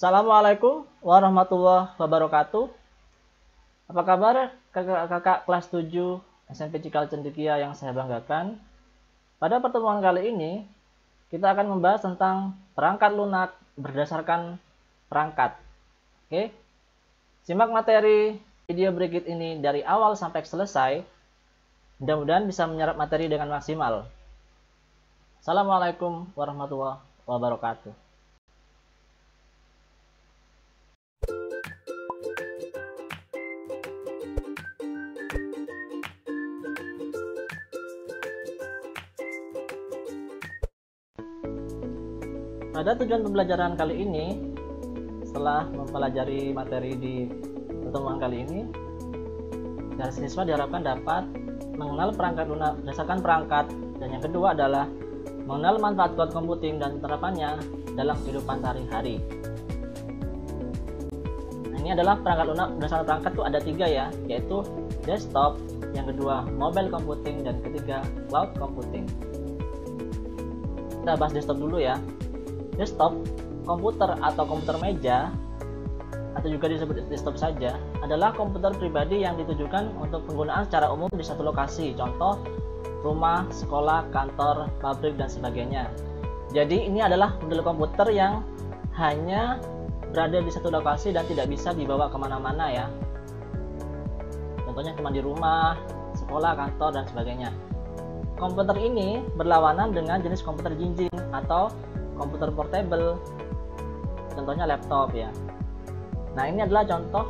Assalamualaikum warahmatullahi wabarakatuh. Apa kabar kakak-kakak kelas 7 SMP Cikal Cendekia yang saya banggakan? Pada pertemuan kali ini, kita akan membahas tentang perangkat lunak berdasarkan perangkat. Oke? Simak materi video berikut ini dari awal sampai selesai. Mudah-mudahan bisa menyerap materi dengan maksimal. Assalamualaikum warahmatullahi wabarakatuh. Pada tujuan pembelajaran kali ini, setelah mempelajari materi di pertemuan kali ini, dari siswa diharapkan dapat mengenal perangkat lunak berdasarkan perangkat, dan yang kedua adalah mengenal manfaat cloud computing dan penerapannya dalam kehidupan sehari-hari. Nah, ini adalah perangkat lunak berdasarkan perangkat itu ada 3 ya, yaitu desktop, yang kedua mobile computing, dan ketiga cloud computing. Kita bahas desktop dulu ya. Desktop, komputer atau komputer meja, atau juga disebut desktop saja, adalah komputer pribadi yang ditujukan untuk penggunaan secara umum di satu lokasi, contoh rumah, sekolah, kantor, pabrik, dan sebagainya. Jadi ini adalah model komputer yang hanya berada di satu lokasi dan tidak bisa dibawa kemana-mana ya. Contohnya cuma di rumah, sekolah, kantor, dan sebagainya. Komputer ini berlawanan dengan jenis komputer jinjing atau komputer portable, contohnya laptop ya. Nah, ini adalah contoh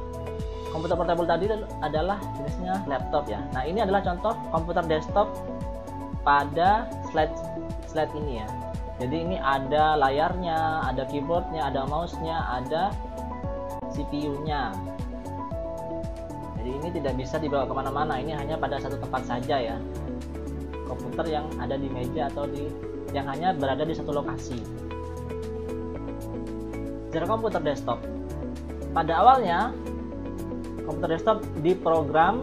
komputer portable tadi adalah jenisnya laptop ya. Nah, ini adalah contoh komputer desktop pada slide ini ya. Jadi ini ada layarnya, ada keyboardnya, ada mouse-nya, ada CPU-nya. Jadi ini tidak bisa dibawa kemana-mana, ini hanya pada satu tempat saja ya. Komputer yang ada di meja atau yang hanya berada di satu lokasi. Sejarah komputer desktop. Pada awalnya, komputer desktop diprogram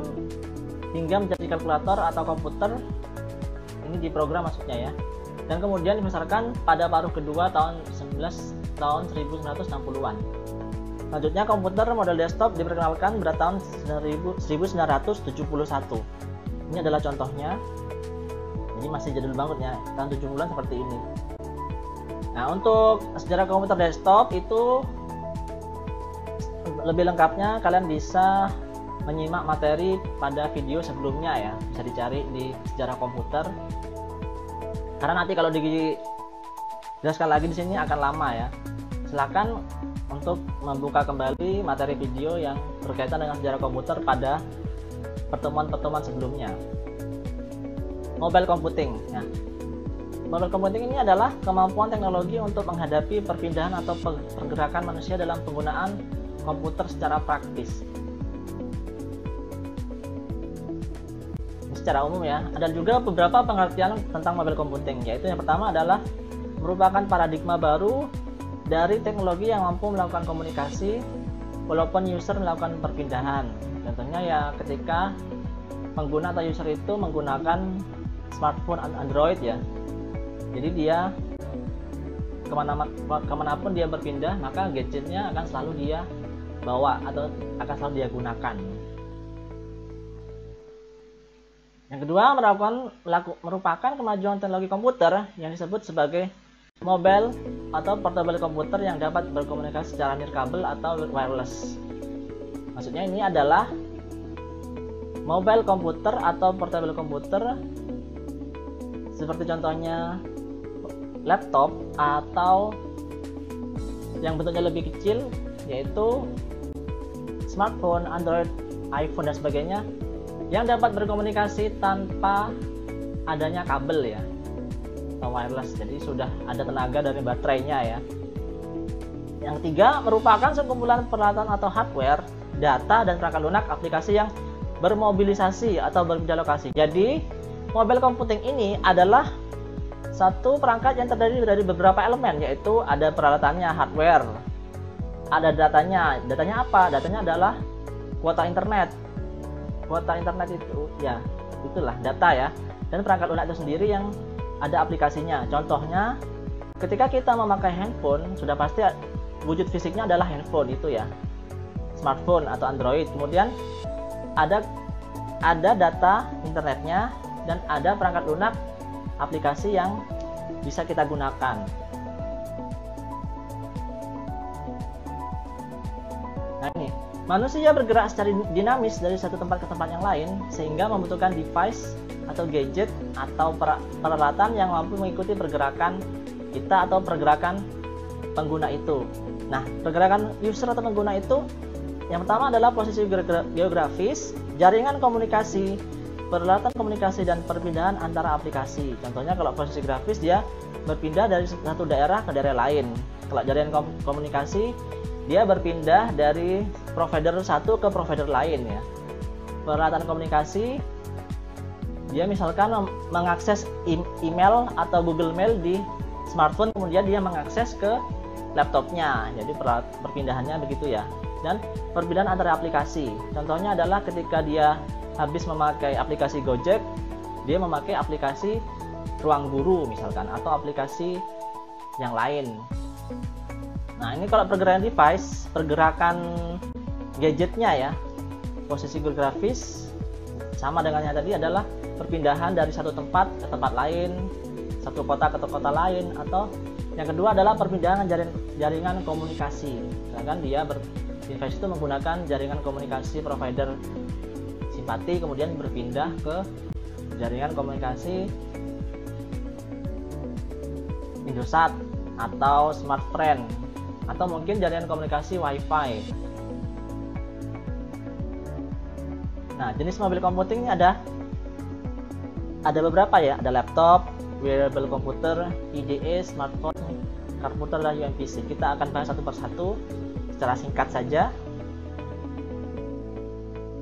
hingga menjadi kalkulator atau komputer. Ini diprogram maksudnya ya. Dan kemudian dibesarkan pada paruh kedua tahun 1960-an. Selanjutnya komputer model desktop diperkenalkan pada tahun 1971. Ini adalah contohnya. Ini masih jadul banget ya, tahun 70-an seperti ini. Nah, untuk sejarah komputer desktop itu lebih lengkapnya kalian bisa menyimak materi pada video sebelumnya ya, bisa dicari di sejarah komputer. Karena nanti kalau dijelaskan lagi di sini akan lama ya. Silakan untuk membuka kembali materi video yang berkaitan dengan sejarah komputer pada pertemuan-pertemuan sebelumnya. Mobile computing. Nah, mobile computing ini adalah kemampuan teknologi untuk menghadapi perpindahan atau pergerakan manusia dalam penggunaan komputer secara praktis. Ini secara umum ya. Ada juga beberapa pengertian tentang mobile computing, yaitu yang pertama adalah merupakan paradigma baru dari teknologi yang mampu melakukan komunikasi walaupun user melakukan perpindahan. Contohnya ya ketika pengguna atau user itu menggunakan smartphone Android ya. Jadi dia kemanapun dia berpindah, maka gadgetnya akan selalu dia bawa atau akan selalu dia gunakan. Yang kedua merupakan kemajuan teknologi komputer yang disebut sebagai mobile atau portable komputer yang dapat berkomunikasi secara nirkabel atau wireless. Maksudnya ini adalah mobile komputer atau portable komputer seperti contohnya laptop atau yang bentuknya lebih kecil yaitu smartphone, Android, iPhone, dan sebagainya yang dapat berkomunikasi tanpa adanya kabel ya atau wireless. Jadi sudah ada tenaga dari baterainya ya. Yang ketiga merupakan sekumpulan peralatan atau hardware, data, dan perangkat lunak aplikasi yang bermobilisasi atau berpindah lokasi. Jadi mobile computing ini adalah satu perangkat yang terdiri dari beberapa elemen, yaitu ada peralatannya hardware, ada datanya. Datanya apa? Datanya adalah kuota internet. Kuota internet itu ya itulah data ya. Dan perangkat lunak itu sendiri yang ada aplikasinya. Contohnya ketika kita memakai handphone, sudah pasti wujud fisiknya adalah handphone itu ya, smartphone atau Android. Kemudian ada data internetnya dan ada perangkat lunak aplikasi yang bisa kita gunakan. Nah ini, manusia bergerak secara dinamis dari satu tempat ke tempat yang lain sehingga membutuhkan device atau gadget atau peralatan yang mampu mengikuti pergerakan kita atau pergerakan pengguna itu. Nah, pergerakan user atau pengguna itu yang pertama adalah posisi geografis, jaringan komunikasi, peralatan komunikasi, dan perpindahan antara aplikasi. Contohnya kalau posisi geografis dia berpindah dari satu daerah ke daerah lain. Kalau jaringan komunikasi dia berpindah dari provider satu ke provider lain ya. Peralatan komunikasi dia misalkan mengakses email atau Google Mail di smartphone, kemudian dia mengakses ke laptopnya. Jadi perpindahannya begitu ya. Dan perpindahan antara aplikasi. Contohnya adalah ketika dia habis memakai aplikasi Gojek, dia memakai aplikasi Ruang Guru misalkan atau aplikasi yang lain. Nah, ini kalau pergerakan device, pergerakan gadgetnya ya. Posisi geografis sama dengan yang tadi adalah perpindahan dari satu tempat ke tempat lain, satu kota ke kota lain, atau yang kedua adalah perpindahan jaringan komunikasi. Misalkan dia device itu menggunakan jaringan komunikasi provider Simpati, kemudian berpindah ke jaringan komunikasi Indosat atau Smartfren, atau mungkin jaringan komunikasi Wi-Fi. Nah, jenis mobil computing ini ada beberapa ya, ada laptop, wearable computer, IDE, smartphone, komputer, dan UMPC. Kita akan bahas satu persatu secara singkat saja.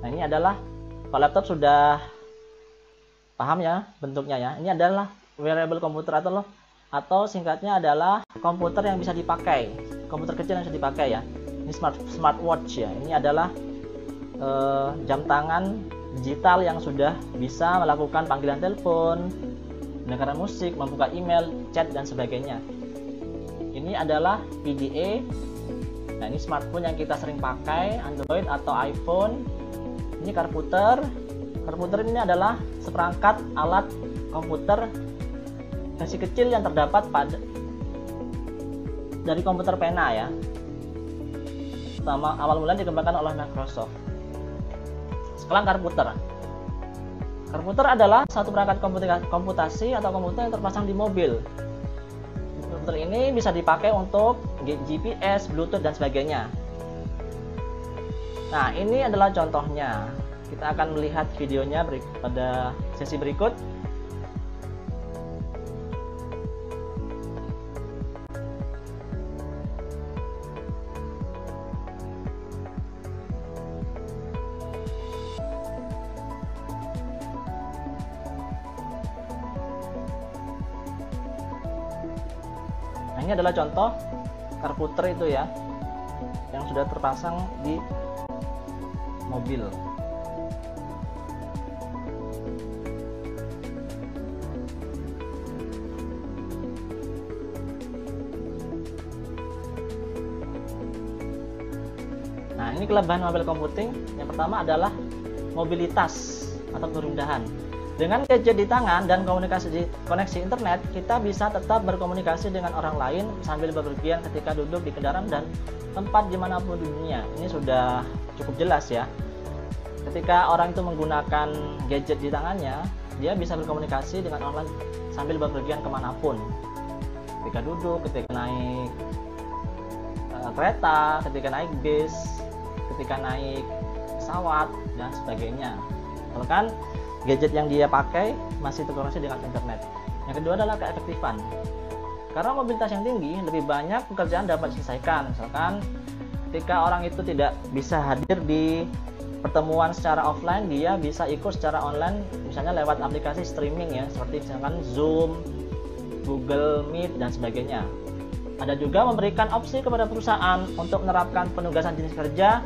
Nah, ini adalah, kalau laptop sudah paham ya bentuknya ya. Ini adalah wearable computer atau singkatnya adalah komputer yang bisa dipakai, komputer kecil yang bisa dipakai ya. Ini smartwatch ya. Ini adalah jam tangan digital yang sudah bisa melakukan panggilan telepon, mendengarkan musik, membuka email, chat, dan sebagainya. Ini adalah PDA. Nah, ini smartphone yang kita sering pakai, Android atau iPhone. Ini komputer. Komputer ini adalah seperangkat alat komputer versi kecil yang terdapat dari komputer pena ya. Awal mula dikembangkan oleh Microsoft. Sekarang komputer. Komputer adalah satu perangkat komputasi atau komputer yang terpasang di mobil. Komputer ini bisa dipakai untuk GPS, Bluetooth, dan sebagainya. Nah, ini adalah contohnya. Kita akan melihat videonya pada sesi berikut. Nah, ini adalah contoh komputer itu ya, yang sudah terpasang di mobil. Nah, ini kelebihan mobil computing. Yang pertama adalah mobilitas atau perpindahan. Dengan gadget di tangan dan koneksi internet, kita bisa tetap berkomunikasi dengan orang lain sambil bepergian ketika duduk di kendaraan dan tempat dimanapun di dunia. Ini sudah cukup jelas ya. Ketika orang itu menggunakan gadget di tangannya, dia bisa berkomunikasi dengan orang lain sambil bepergian kemanapun. Ketika duduk, ketika naik kereta, ketika naik bis, ketika naik pesawat, dan sebagainya. Kalau kan gadget yang dia pakai masih terkoneksi dengan internet. Yang kedua adalah keefektifan. Karena mobilitas yang tinggi, lebih banyak pekerjaan dapat diselesaikan. Misalkan ketika orang itu tidak bisa hadir di pertemuan secara offline, dia bisa ikut secara online, misalnya lewat aplikasi streaming ya, seperti misalkan Zoom, Google Meet, dan sebagainya. Ada juga memberikan opsi kepada perusahaan untuk menerapkan penugasan jenis kerja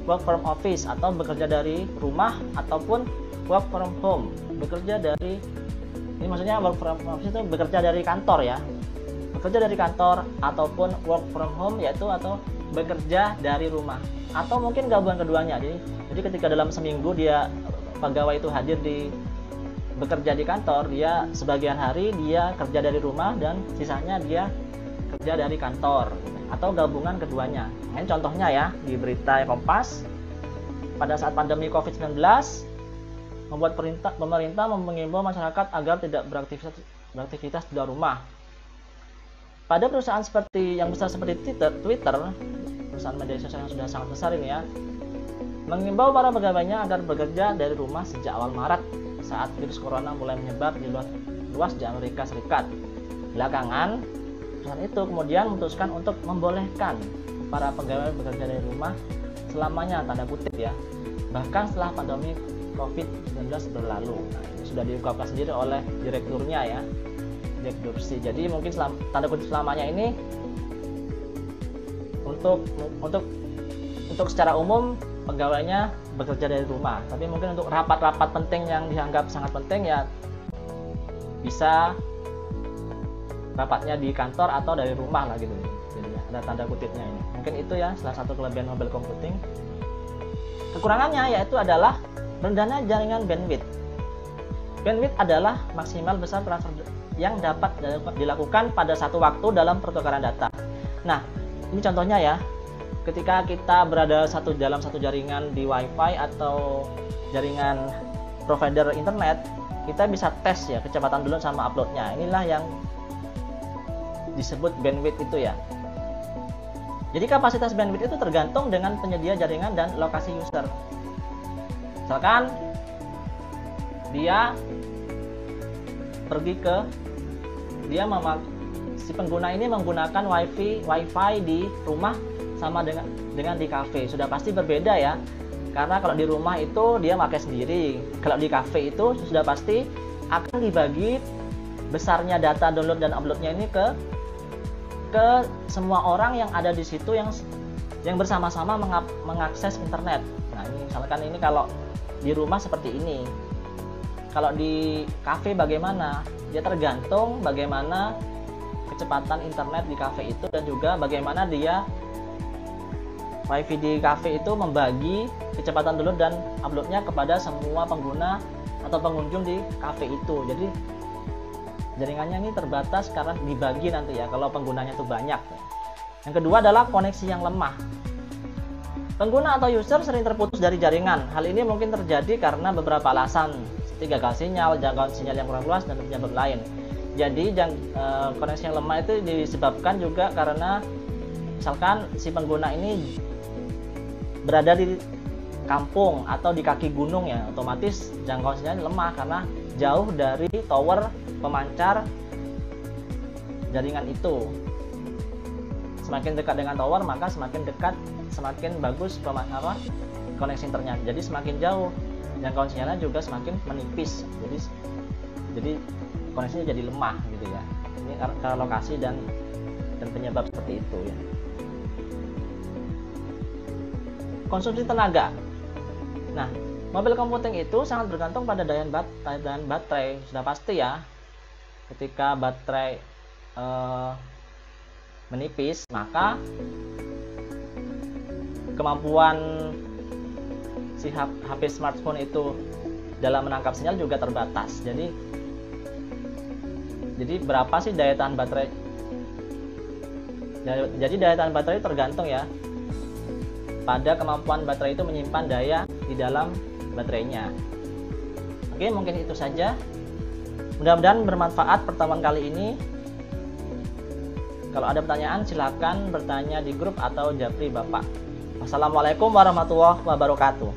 work from office atau bekerja dari rumah, ataupun work from home, bekerja dari, ini maksudnya work from office itu bekerja dari kantor ya, bekerja dari kantor ataupun work from home, yaitu atau bekerja dari rumah, atau mungkin gabungan keduanya. Jadi ketika dalam seminggu dia pegawai itu hadir bekerja di kantor, dia sebagian hari dia kerja dari rumah dan sisanya dia kerja dari kantor, atau gabungan keduanya. Ini contohnya ya di berita Kompas, pada saat pandemi COVID-19 membuat pemerintah mengimbau masyarakat agar tidak beraktivitas di luar rumah. Pada perusahaan yang besar seperti Twitter, perusahaan media sosial yang sudah sangat besar ini ya, mengimbau para pegawainya agar bekerja dari rumah sejak awal Maret saat virus corona mulai menyebar di luas di Amerika Serikat. Belakangan, perusahaan itu kemudian memutuskan untuk membolehkan para pegawai bekerja dari rumah selamanya, tanda kutip ya, bahkan setelah pandemi COVID-19 berlalu. Nah, ini sudah diungkapkan sendiri oleh direkturnya ya, Direktur C. Jadi mungkin tanda kutip selamanya ini untuk secara umum pegawainya bekerja dari rumah, tapi mungkin untuk rapat-rapat penting yang dianggap sangat penting ya bisa rapatnya di kantor atau dari rumah lah gitu. Jadi ada tanda kutipnya ini. Mungkin itu ya salah satu kelebihan mobile computing. Kekurangannya yaitu adalah rendahnya jaringan bandwidth. Bandwidth adalah maksimal besar transfer yang dapat dilakukan pada satu waktu dalam pertukaran data. Nah, ini contohnya ya. Ketika kita berada dalam satu jaringan di WiFi atau jaringan provider internet, kita bisa tes ya kecepatan download sama uploadnya. Inilah yang disebut bandwidth itu ya. Jadi kapasitas bandwidth itu tergantung dengan penyedia jaringan dan lokasi user. Misalkan si pengguna ini menggunakan wifi di rumah sama dengan di cafe, sudah pasti berbeda ya. Karena kalau di rumah itu dia pakai sendiri, kalau di cafe itu sudah pasti akan dibagi besarnya data download dan uploadnya ini ke semua orang yang ada di situ yang bersama-sama mengakses internet. Nah, ini misalkan ini kalau di rumah seperti ini. Kalau di cafe bagaimana? Dia tergantung bagaimana kecepatan internet di cafe itu dan juga bagaimana dia wifi di cafe itu membagi kecepatan download dan uploadnya kepada semua pengguna atau pengunjung di cafe itu. Jadi jaringannya ini terbatas karena dibagi nanti ya kalau penggunanya itu banyak. Yang kedua adalah koneksi yang lemah. Pengguna atau user sering terputus dari jaringan. Hal ini mungkin terjadi karena beberapa alasan, seperti gagal sinyal, jangkauan sinyal yang kurang luas, dan penyebab lain. Jadi koneksi yang lemah itu disebabkan juga karena misalkan si pengguna ini berada di kampung atau di kaki gunung ya, otomatis jangkauan sinyal lemah karena jauh dari tower pemancar jaringan itu. Semakin dekat dengan tower maka semakin bagus koneksi internet. Jadi semakin jauh jangkauan sinyalnya juga semakin menipis. Jadi koneksinya jadi lemah gitu ya. Ini karena lokasi dan penyebab seperti itu ya. Konsumsi tenaga. Nah, mobile computing itu sangat bergantung pada daya baterai, sudah pasti ya. Ketika baterai menipis, maka kemampuan si HP smartphone itu dalam menangkap sinyal juga terbatas. Jadi berapa sih daya tahan baterai? Jadi daya tahan baterai tergantung ya pada kemampuan baterai itu menyimpan daya di dalam baterainya. Oke, mungkin itu saja. Mudah-mudahan bermanfaat pertemuan kali ini. Kalau ada pertanyaan silakan bertanya di grup atau japri Bapak. Wassalamualaikum warahmatullahi wabarakatuh.